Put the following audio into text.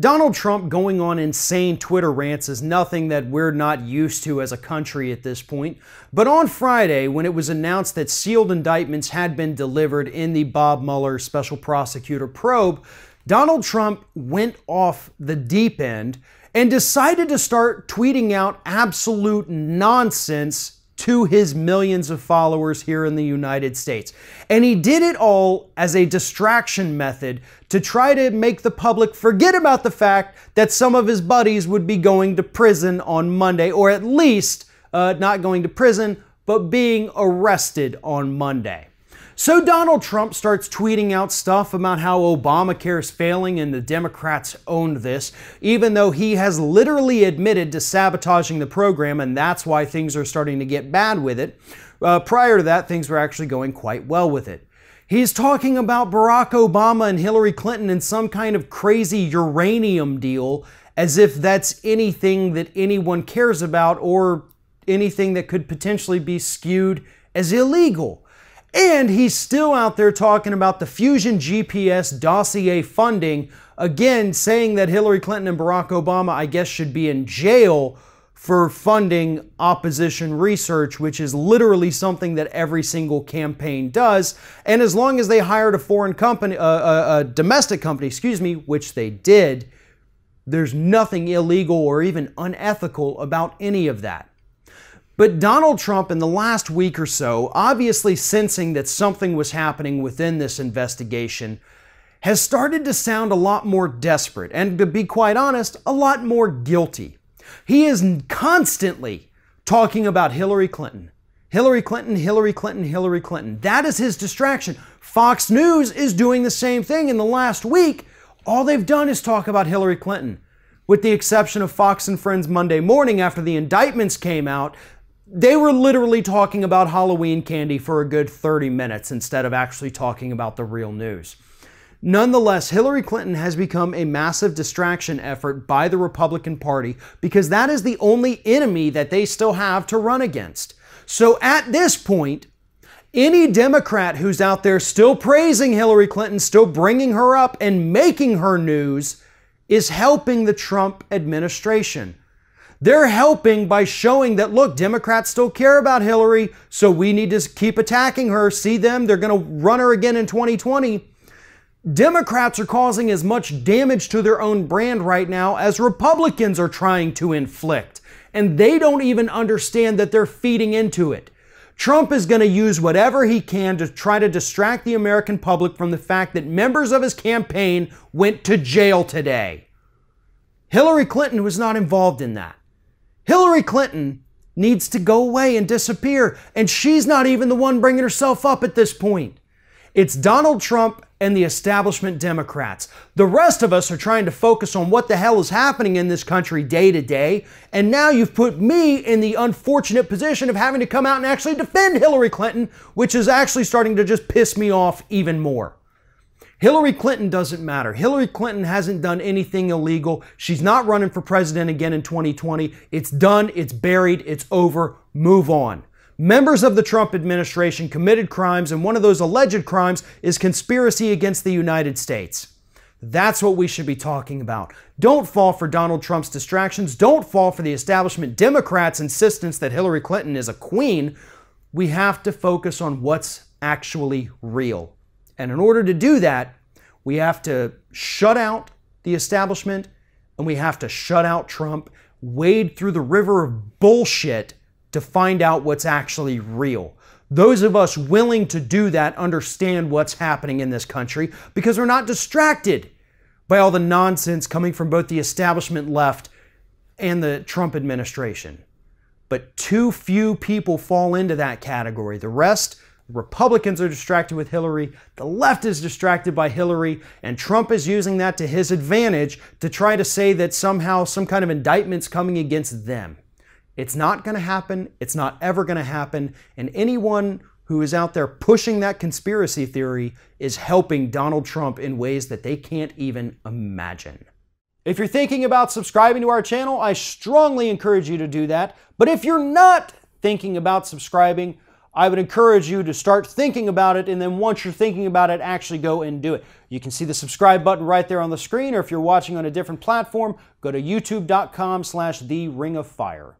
Donald Trump going on insane Twitter rants is nothing that we're not used to as a country at this point. But on Friday, when it was announced that sealed indictments had been delivered in the Bob Mueller special prosecutor probe, Donald Trump went off the deep end and decided to start tweeting out absolute nonsense to his millions of followers here in the United States. And he did it all as a distraction method to try to make the public forget about the fact that some of his buddies would be going to prison on Monday, or at least not going to prison, but being arrested on Monday. So Donald Trump starts tweeting out stuff about how Obamacare is failing and the Democrats owned this, even though he has literally admitted to sabotaging the program, and that's why things are starting to get bad with it. Prior to that, things were actually going quite well with it. He's talking about Barack Obama and Hillary Clinton in some kind of crazy uranium deal, as if that's anything that anyone cares about or anything that could potentially be skewed as illegal. And he's still out there talking about the Fusion GPS dossier funding, again saying that Hillary Clinton and Barack Obama, I guess, should be in jail for funding opposition research, which is literally something that every single campaign does. And as long as they hired a foreign company, a domestic company, which they did, there's nothing illegal or even unethical about any of that. But Donald Trump, in the last week or so, obviously sensing that something was happening within this investigation, has started to sound a lot more desperate and, to be quite honest, a lot more guilty. He is constantly talking about Hillary Clinton. Hillary Clinton, Hillary Clinton, Hillary Clinton. That is his distraction. Fox News is doing the same thing. In the last week, all they've done is talk about Hillary Clinton. With the exception of Fox and Friends Monday morning after the indictments came out, they were literally talking about Halloween candy for a good 30 minutes instead of actually talking about the real news. Nonetheless, Hillary Clinton has become a massive distraction effort by the Republican Party because that is the only enemy that they still have to run against. So at this point, any Democrat who's out there still praising Hillary Clinton, still bringing her up and making her news, is helping the Trump administration. They're helping by showing that, look, Democrats still care about Hillary, so we need to keep attacking her. See them, they're going to run her again in 2020. Democrats are causing as much damage to their own brand right now as Republicans are trying to inflict. And they don't even understand that they're feeding into it. Trump is going to use whatever he can to try to distract the American public from the fact that members of his campaign went to jail today. Hillary Clinton was not involved in that. Hillary Clinton needs to go away and disappear, and she's not even the one bringing herself up at this point. It's Donald Trump and the establishment Democrats. The rest of us are trying to focus on what the hell is happening in this country day to day, and now you've put me in the unfortunate position of having to come out and actually defend Hillary Clinton, which is actually starting to just piss me off even more. Hillary Clinton doesn't matter. Hillary Clinton hasn't done anything illegal. She's not running for president again in 2020. It's done. It's buried. It's over. Move on. Members of the Trump administration committed crimes, and one of those alleged crimes is conspiracy against the United States. That's what we should be talking about. Don't fall for Donald Trump's distractions. Don't fall for the establishment Democrats' insistence that Hillary Clinton is a queen. We have to focus on what's actually real. And in order to do that, we have to shut out the establishment and we have to shut out Trump, wade through the river of bullshit to find out what's actually real. Those of us willing to do that understand what's happening in this country because we're not distracted by all the nonsense coming from both the establishment left and the Trump administration. But too few people fall into that category. The rest, Republicans are distracted with Hillary, the left is distracted by Hillary, and Trump is using that to his advantage to try to say that somehow some kind of indictment's coming against them. It's not going to happen. It's not ever going to happen. And anyone who is out there pushing that conspiracy theory is helping Donald Trump in ways that they can't even imagine. If you're thinking about subscribing to our channel, I strongly encourage you to do that. But if you're not thinking about subscribing, I would encourage you to start thinking about it, and then once you're thinking about it, actually go and do it. You can see the subscribe button right there on the screen, or if you're watching on a different platform, go to youtube.com/theringofFire.